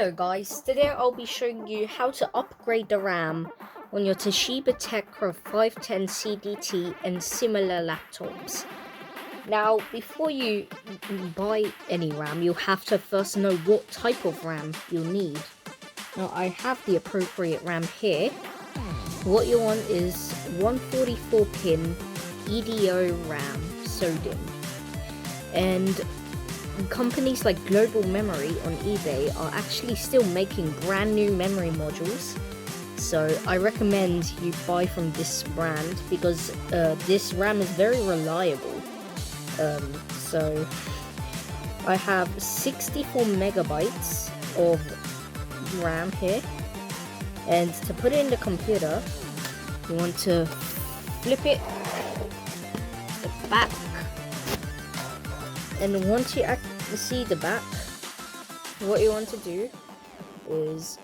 Hello guys, today I'll be showing you how to upgrade the RAM on your Toshiba Tecra 510CDT and similar laptops. Now, before you buy any RAM, you have to first know what type of RAM you'll need. Now, I have the appropriate RAM here. What you want is 144-pin EDO RAM SODIMM. And companies like Global Memory on eBay are actually still making brand new memory modules, so I recommend you buy from this brand because this RAM is very reliable. So I have 64 megabytes of RAM here, and to put it in the computer you want to flip it the back. And once you see the back, what you want to do is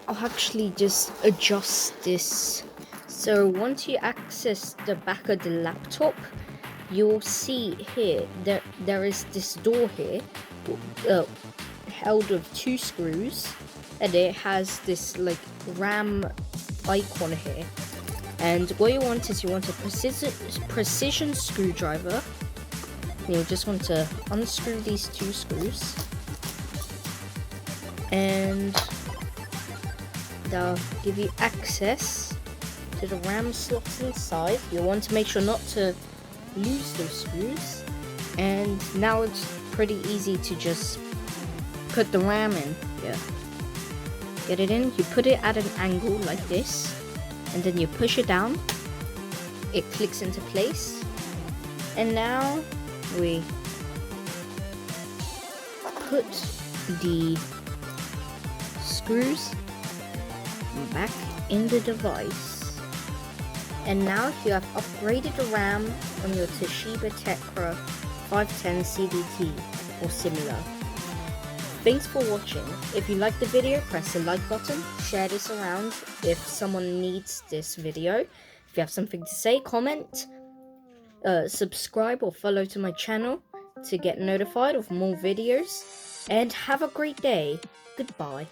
I'll actually just adjust this. So once you access the back of the laptop, you'll see here that there is this door here held with 2 screws, and it has this like RAM icon here. And what you want is you want a precision screwdriver. You'll just want to unscrew these 2 screws, and they'll give you access to the RAM slots inside. You'll want to make sure not to lose those screws, and now it's pretty easy to just put the RAM in. Yeah, get it in, you put it at an angle like this, and then you push it down, it clicks into place, and now we put the screws back in the device, and now you have upgraded the RAM on your Toshiba Tecra 510CDT or similar. Thanks for watching. If you liked the video, press the like button, share this around if someone needs this video. If you have something to say, comment. Subscribe or follow to my channel to get notified of more videos, and have a great day. Goodbye.